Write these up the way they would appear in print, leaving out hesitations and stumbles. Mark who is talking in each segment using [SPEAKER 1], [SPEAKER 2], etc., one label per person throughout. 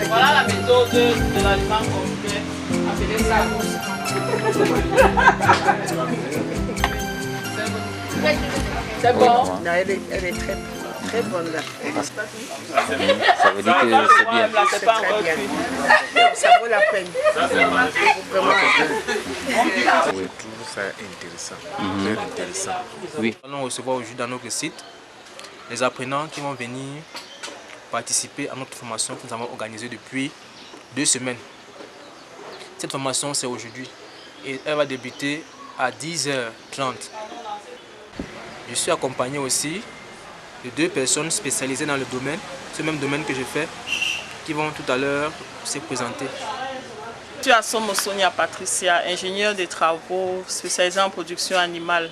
[SPEAKER 1] Voilà la méthode de l'aliment complet, appelée ça. C'est bon.
[SPEAKER 2] Elle est très bonne là.
[SPEAKER 3] Ça veut dire que c'est bien.
[SPEAKER 1] C'est pas encore cuit.
[SPEAKER 2] Ça vaut la peine.
[SPEAKER 4] Oui, je trouve ça intéressant, très intéressant.
[SPEAKER 3] Oui.
[SPEAKER 5] Nous allons recevoir aujourd'hui dans notre site les apprenants qui vont venir participer à notre formation que nous avons organisée depuis 2 semaines. Cette formation, c'est aujourd'hui et elle va débuter à 10h30. Je suis accompagné aussi de 2 personnes spécialisées dans le domaine, ce même domaine que je fais, qui vont tout à l'heure se présenter.
[SPEAKER 1] Je suis Assomo Sonia Patricia, ingénieure des travaux spécialisée en production animale.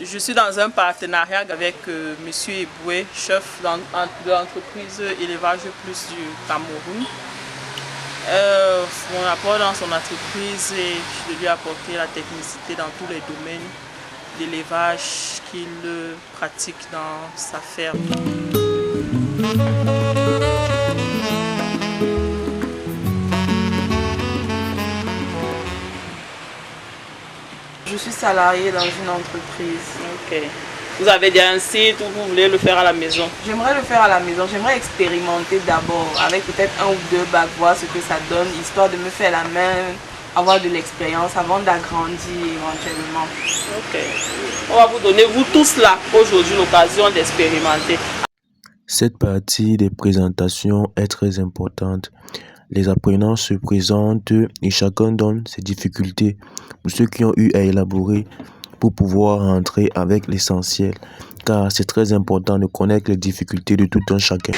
[SPEAKER 1] Je suis dans un partenariat avec M. Eboué, chef de l'entreprise Élevage Plus du Cameroun. Mon apport dans son entreprise est de lui apporter la technicité dans tous les domaines d'élevage qu'il pratique dans sa ferme.
[SPEAKER 2] Je suis salariée dans une entreprise.
[SPEAKER 1] Ok. Vous avez déjà un site ou vous voulez le faire à la maison?
[SPEAKER 2] J'aimerais le faire à la maison. J'aimerais expérimenter d'abord avec peut-être 1 ou 2 bacs, voir ce que ça donne, histoire de me faire la main, avoir de l'expérience avant d'agrandir éventuellement.
[SPEAKER 1] Ok. On va vous donner, vous tous là, aujourd'hui, l'occasion d'expérimenter.
[SPEAKER 6] Cette partie des présentations est très importante. Les apprenants se présentent et chacun donne ses difficultés pour ceux qui ont eu à élaborer pour pouvoir rentrer avec l'essentiel, car c'est très important de connaître les difficultés de tout un chacun.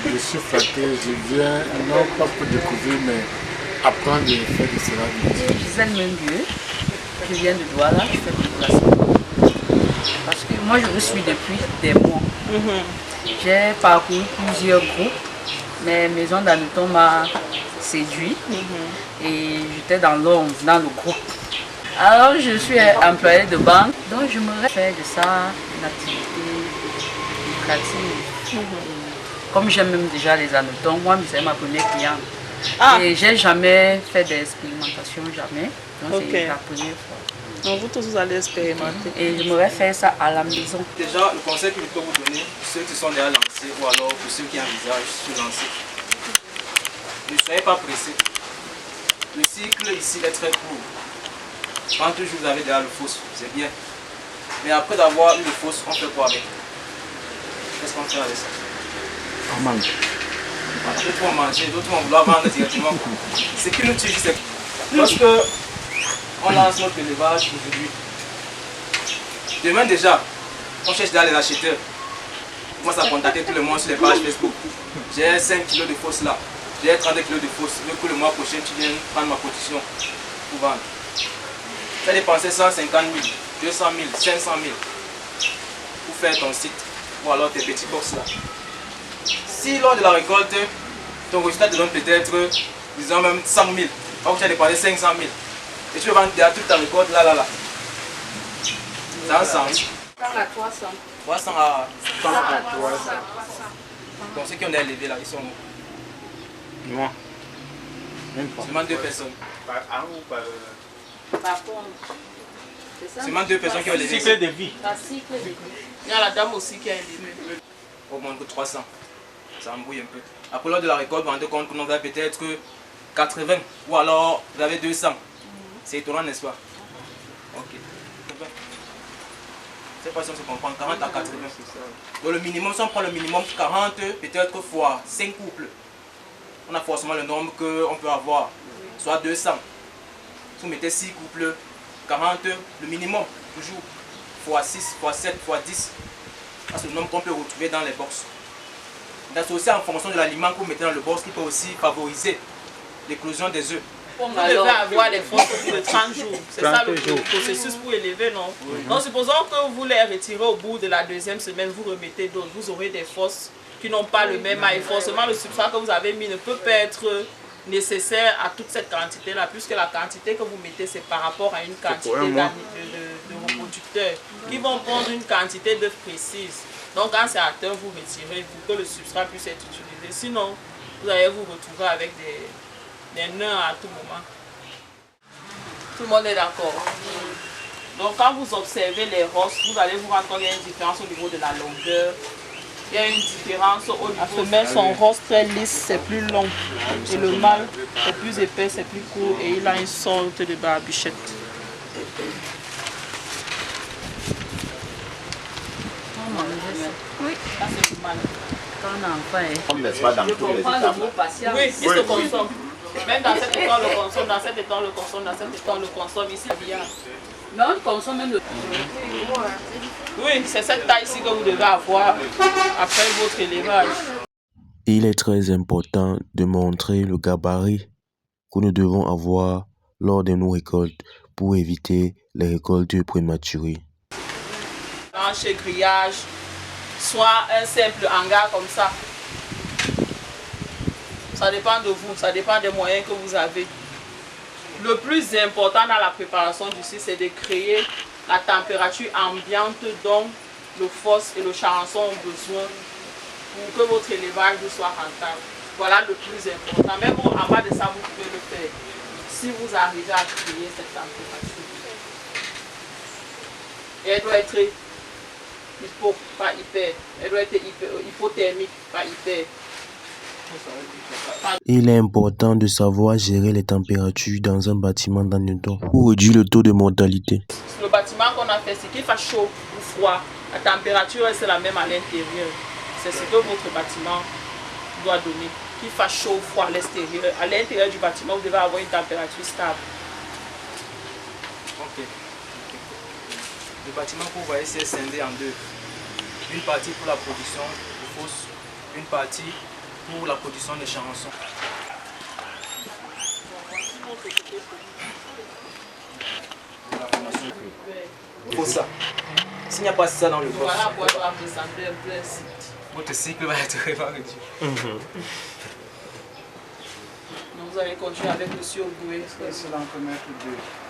[SPEAKER 4] Je suis flatté, je viens non pas pour découvrir, mais apprendre et faire de cela.
[SPEAKER 7] Gisèle Mengue, je viens de Douala, je fais du placement. Parce que moi je vous suis depuis des mois. J'ai parcouru plusieurs groupes, mais Maison d'Anneton m'a séduit et j'étais dans le groupe. Alors je suis employée de banque, donc je me faire de ça une activité lucrative. Comme j'aime même déjà les Annetons, moi c'est ma première cliente. Et j'ai jamais fait d'expérimentation, jamais. Donc c'est la première fois.
[SPEAKER 1] Donc vous tous vous allez expérimenter.
[SPEAKER 7] Et je me faire ça à la maison.
[SPEAKER 5] Déjà, le conseil que je peux vous donner, pour ceux qui sont déjà lancés ou alors pour ceux qui envisagent de se lancer, ne soyez pas pressés. Le cycle ici est très court. Quand toujours vous avez déjà le fausse, c'est bien. Mais après d'avoir eu le fausse, on fait quoi avec? Qu'est-ce qu'on fait avec ça?
[SPEAKER 3] On mange.
[SPEAKER 5] D'autres vont manger, d'autres vont vouloir vendre directement. Ce qui nous tue, c'est lorsque on lance notre élevage aujourd'hui. Demain déjà, on cherche déjà les acheteurs. On commence à contacter tout le monde sur les pages Facebook. J'ai 5 kilos de fausse là. J'ai 30 kilos de fausse. Je veux que le mois prochain, tu viennes prendre ma position pour vendre. Fais dépenser 150 000, 200 000, 500 000 pour faire ton site ou alors tes petits box là. Si lors de la récolte, ton résultat te donne peut-être, disons même 100 000, donc tu as dépensé 500 000 et tu veux vendre toute ta récolte là. C'est ensemble.
[SPEAKER 7] 100 à 300.
[SPEAKER 5] 300 à 300. Donc ceux qui ont des élevés là, ils sont où?
[SPEAKER 3] Moi. Même pas.
[SPEAKER 5] Seulement 2 personnes.
[SPEAKER 4] Par an ou par...
[SPEAKER 7] Par contre, c'est ça?
[SPEAKER 5] Seulement 2 personnes qui ont élevé.
[SPEAKER 3] Cycle de vie.
[SPEAKER 7] Par cycle de vie.
[SPEAKER 1] Il y a la dame aussi qui a élevé.
[SPEAKER 5] Au moins que 300. Ça embrouille un peu. Après lors de la récolte, vous vous rendez compte que nous avons peut-être 80 ou alors vous avez 200. C'est étonnant, n'est-ce pas? Ok. Cette façon se comprend 40 à 80. Donc le minimum, si on prend le minimum 40, peut-être fois 5 couples, on a forcément le nombre qu'on peut avoir, soit 200. Si vous mettez 6 couples, 40, le minimum, toujours, fois 6, fois 7, fois 10. C'est le nombre qu'on peut retrouver dans les box. C'est aussi en fonction de l'aliment que vous mettez dans le box qui peut aussi favoriser l'éclosion des œufs.
[SPEAKER 1] Vous devez avoir des forces de 30 jours. C'est ça le processus pour élever, non? Donc supposons que vous les retirez au bout de la 2e semaine, vous remettez d'autres. Vous aurez des forces qui n'ont pas le même ail. Forcément, le substrat que vous avez mis ne peut pas être nécessaire à toute cette quantité-là, puisque la quantité que vous mettez, c'est par rapport à une quantité de reproducteurs qui vont prendre une quantité d'œufs précise. Donc quand c'est atteint, vous retirez pour que le substrat puisse être utilisé. Sinon, vous allez vous retrouver avec des nœuds à tout moment. Tout le monde est d'accord. Donc quand vous observez les rosses, vous allez vous rendre compte qu'il y a une différence au niveau de la longueur. Il y a une différence au niveau... La femelle, son rose très lisse, c'est plus long. Et le mâle, c'est plus épais, c'est plus court. Et il a une sorte de barbichette.
[SPEAKER 7] Oui.
[SPEAKER 1] Ça c'est le mâle.
[SPEAKER 7] Quand on a un enfant,
[SPEAKER 3] On ne laisse pas dans tous les
[SPEAKER 7] comprends
[SPEAKER 3] états.
[SPEAKER 7] le mot patience.
[SPEAKER 1] Oui, il se consomme. Même dans cet état, on le consomme, dans cet état, on le consomme, dans cet état, on le consomme. Ici, il y a...
[SPEAKER 7] Mais on consomme même le...
[SPEAKER 1] Oui, c'est cette taille-ci que vous devez avoir après votre élevage.
[SPEAKER 6] Il est très important de montrer le gabarit que nous devons avoir lors de nos récoltes pour éviter les récoltes prématurées.
[SPEAKER 1] Chez grillage, soit un simple hangar comme ça. Ça dépend de vous, ça dépend des moyens que vous avez. Le plus important dans la préparation du site, c'est de créer la température ambiante dont le FOS et le charançon ont besoin pour que votre élevage soit rentable. Voilà le plus important. Même en bas de ça, vous pouvez le faire. Si vous arrivez à créer cette température. Et elle doit être hypo, pas hyper. Elle doit être hypothermique, pas hyper.
[SPEAKER 6] Il est important de savoir gérer les températures dans un bâtiment dans le temps pour réduire le taux de mortalité.
[SPEAKER 1] Le bâtiment qu'on a fait, c'est qu'il fasse chaud ou froid. La température c'est la même à l'intérieur. C'est ce que votre bâtiment doit donner. Qu'il fasse chaud ou froid à l'extérieur. À l'intérieur du bâtiment, vous devez avoir une température stable.
[SPEAKER 5] Ok. Le bâtiment que vous voyez, c'est scindé en deux. Une partie pour la production de fausses, une partie pour la production de charançons. Il faut ça. S'il n'y a pas ça dans le box,
[SPEAKER 1] Voilà pour avoir présenté un peu un site.
[SPEAKER 5] votre cycle va être vraiment réduit.
[SPEAKER 1] Donc vous allez continuer avec le surboué.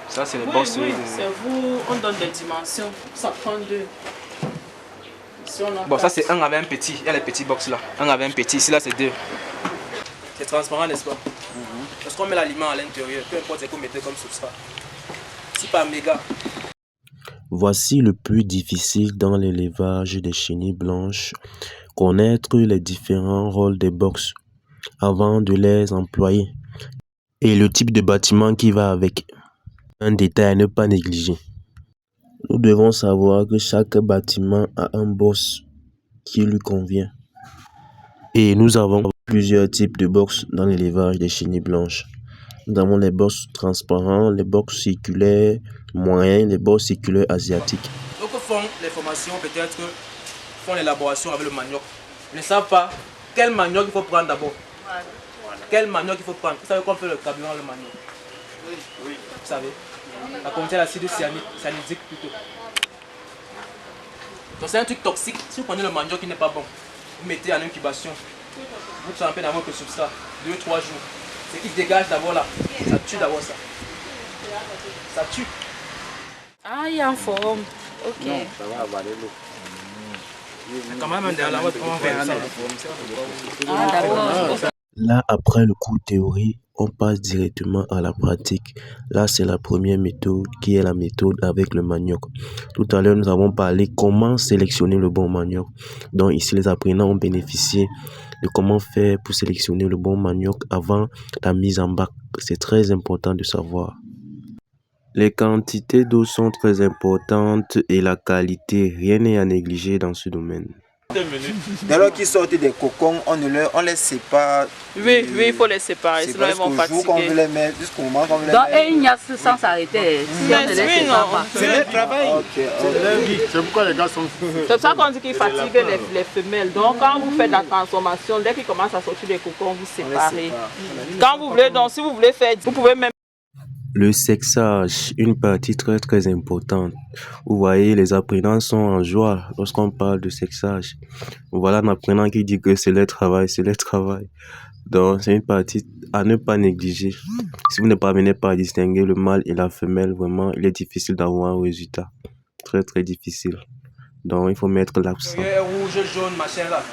[SPEAKER 5] Ça, c'est le
[SPEAKER 1] Oui,
[SPEAKER 5] box.
[SPEAKER 1] oui, c'est vous. On donne des dimensions. Ça prend deux. Si on en
[SPEAKER 5] Bon, ça
[SPEAKER 1] passe.
[SPEAKER 5] c'est un avec un petit. Il y a les petits box là. Un avec un petit. Ici là, c'est deux. C'est transparent, n'est-ce pas? Parce qu'on met l'aliment à l'intérieur. Peu importe ce que vous mettez comme substrat. Si pas méga.
[SPEAKER 6] Voici le plus difficile dans l'élevage des chenilles blanches, connaître les différents rôles des box avant de les employer et le type de bâtiment qui va avec. Un détail à ne pas négliger. Nous devons savoir que chaque bâtiment a un box qui lui convient. Et nous avons plusieurs types de box dans l'élevage des chenilles blanches. Nous avons les box transparents, les box circulaires moyens, les box circulaires asiatiques.
[SPEAKER 5] Donc font les formations, peut-être font l'élaboration avec le manioc. Ils ne savent pas quel manioc il faut prendre d'abord. Quel manioc il faut prendre. Vous savez qu'on fait le carburant le manioc? Oui. Vous savez. Ça contient l'acide cyanidique plutôt. Donc c'est un truc toxique. Si vous prenez le manioc qui n'est pas bon, vous mettez en incubation. Vous trempez dans votre substrat 2-3 jours. Ce qui dégage d'abord là, ça tue d'abord ça. Ça tue.
[SPEAKER 7] Ah, il y a un forum. Ok.
[SPEAKER 3] Ça va avaler l'eau.
[SPEAKER 5] Quand même, derrière la voie, on va faire ça.
[SPEAKER 7] Ah, d'accord.
[SPEAKER 6] Là, après le cours théorie, on passe directement à la pratique. Là, c'est la première méthode qui est la méthode avec le manioc. Tout à l'heure, nous avons parlé comment sélectionner le bon manioc. Donc ici, les apprenants ont bénéficié de comment faire pour sélectionner le bon manioc avant la mise en bac. C'est très important de savoir. Les quantités d'eau sont très importantes et la qualité, rien n'est à négliger dans ce domaine.
[SPEAKER 8] Dès lors qu'ils sortent des cocons, on les sépare.
[SPEAKER 1] Oui, il faut les séparer, sinon ils vont
[SPEAKER 8] Jusqu'au jour qu'on veut
[SPEAKER 1] fatiguer.
[SPEAKER 8] les mettre, jusqu'au moment qu'on veut les
[SPEAKER 7] Donc,
[SPEAKER 8] mettre.
[SPEAKER 7] et il y a ce sans s'arrêter. Si on ne les
[SPEAKER 1] Oui,
[SPEAKER 7] sépare
[SPEAKER 1] non.
[SPEAKER 7] pas.
[SPEAKER 4] C'est leur travail. C'est leur vie. C'est pourquoi les gars sont
[SPEAKER 1] C'est pour ça qu'on dit qu'ils fatiguent les femelles. Donc quand vous faites la transformation, dès qu'ils commencent à sortir des cocons, vous séparez. Quand vous voulez, donc si vous voulez faire, vous pouvez même...
[SPEAKER 6] Le sexage, une partie très très importante. Vous voyez, les apprenants sont en joie lorsqu'on parle de sexage. Voilà un apprenant qui dit que c'est leur travail, c'est leur travail. Donc c'est une partie à ne pas négliger. Si vous ne parvenez pas à distinguer le mâle et la femelle, vraiment, il est difficile d'avoir un résultat. Très très difficile. Donc, il faut mettre l'accent.
[SPEAKER 5] Rouge, jaune, machin là.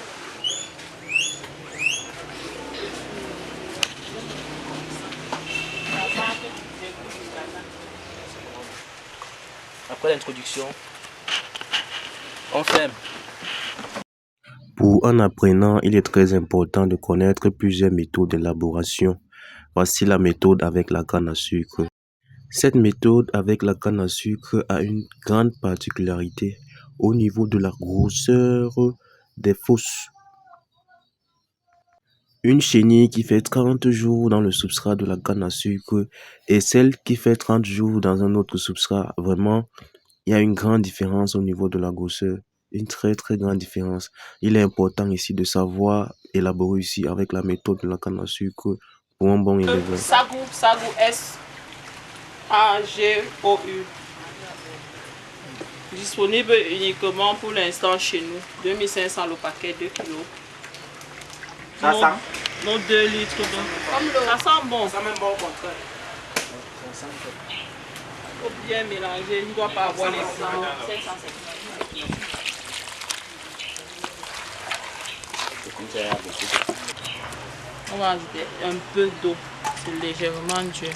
[SPEAKER 5] Après l'introduction, on ferme.
[SPEAKER 6] Pour un apprenant, il est très important de connaître plusieurs méthodes d'élaboration. Voici la méthode avec la canne à sucre. Cette méthode avec la canne à sucre a une grande particularité au niveau de la grosseur des fosses. Une chenille qui fait 30 jours dans le substrat de la canne à sucre et celle qui fait 30 jours dans un autre substrat, vraiment, il y a une grande différence au niveau de la grosseur. Une très grande différence. Il est important ici de savoir élaborer ici avec la méthode de la canne à sucre pour un bon éleveur.
[SPEAKER 1] Sagou, S-A-G-O-U. Disponible uniquement pour l'instant chez nous. 2500 le paquet, 2 kilos. Non, 2 litres d'eau. Ça sent bon.
[SPEAKER 5] Ça même bon au contraire.
[SPEAKER 1] Il faut bien mélanger, il ne doit pas avoir les blancs. On va ajouter un peu d'eau, c'est légèrement dur.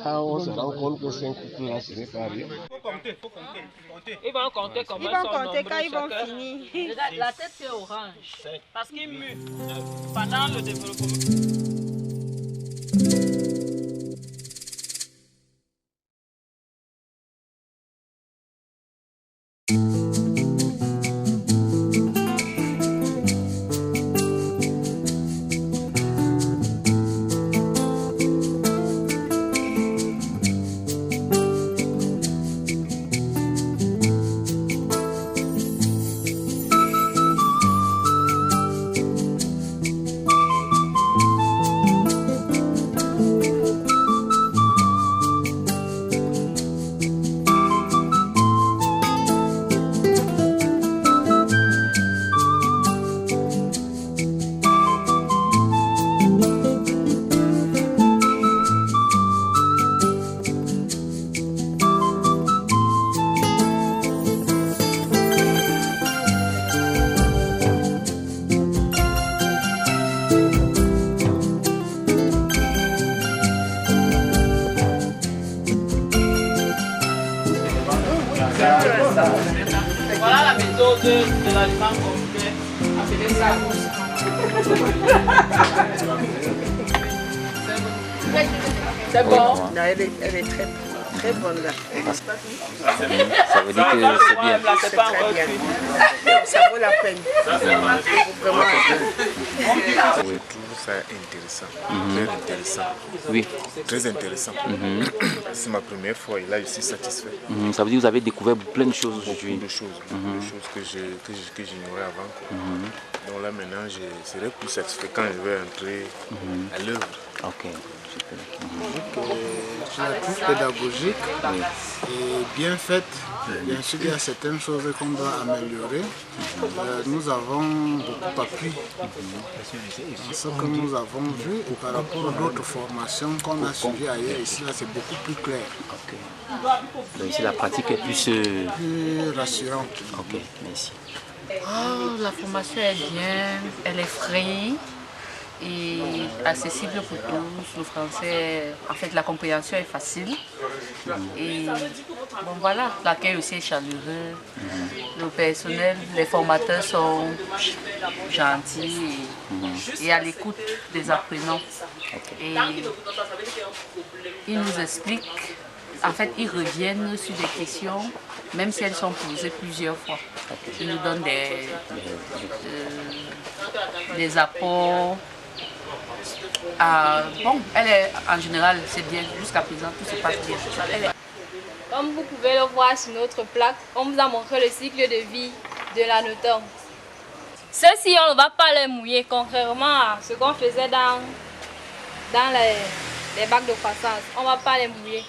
[SPEAKER 9] On se rend compte que 5 coups là, ce n'est pas rien.
[SPEAKER 1] Ils vont compter comment ils sont nombreux, quand ils vont finir.
[SPEAKER 7] La tête est orange.
[SPEAKER 1] Parce qu'ils muent pendant le développement. Voilà la méthode de l'aliment complet, appelée sagou. C'est bon.
[SPEAKER 2] Non, elle est très bonne là.
[SPEAKER 3] Ça veut dire que c'est bien.
[SPEAKER 1] C'est pas encore cuit.
[SPEAKER 2] Ça vaut la peine. Vraiment.
[SPEAKER 4] Je trouve ça intéressant, très intéressant.
[SPEAKER 3] Oui.
[SPEAKER 4] Très intéressant. C'est ma première fois et là je suis satisfait.
[SPEAKER 3] Ça veut dire que vous avez découvert plein de choses aujourd'hui.
[SPEAKER 4] Beaucoup de choses que j'ignorais avant. Donc là maintenant je serai plus satisfait quand je vais entrer à l'œuvre.
[SPEAKER 3] Ok, super.
[SPEAKER 4] Je la trouve pédagogique et bien faite. Bien sûr, il y a certaines choses qu'on doit améliorer. Nous avons beaucoup appris dans ce que nous avons vu et par rapport à d'autres formations qu'on a suivies ailleurs. Ici, là, c'est beaucoup plus clair.
[SPEAKER 3] Donc ici, la pratique est plus
[SPEAKER 4] rassurante.
[SPEAKER 3] Ok, merci.
[SPEAKER 7] Oh, la formation est bien, elle est free et accessible pour tous. Le français, en fait, la compréhension est facile. Et bon, voilà, l'accueil aussi est chaleureux. Le personnel, les formateurs sont gentils et à l'écoute des apprenants. Et ils nous expliquent, en fait, ils reviennent sur des questions, même si elles sont posées plusieurs fois. Ils nous donnent des apports. Bon, elle est en général, c'est bien, jusqu'à présent, tout se passe bien.
[SPEAKER 10] Comme vous pouvez le voir sur notre plaque, on vous a montré le cycle de vie de l'anoton. Ceux-ci, on ne va pas les mouiller, contrairement à ce qu'on faisait dans les bacs de croissance. On ne va pas les mouiller.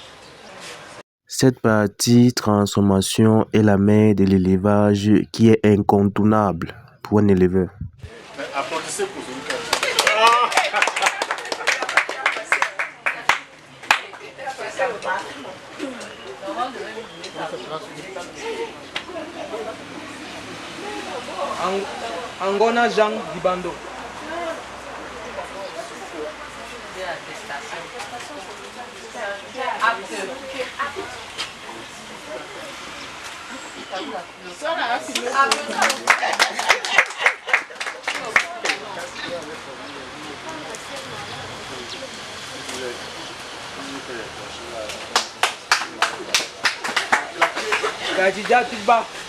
[SPEAKER 6] Cette partie transformation est la mère de l'élevage qui est incontournable pour un éleveur.
[SPEAKER 5] Angona Jean Dibando. Kadija Tiba.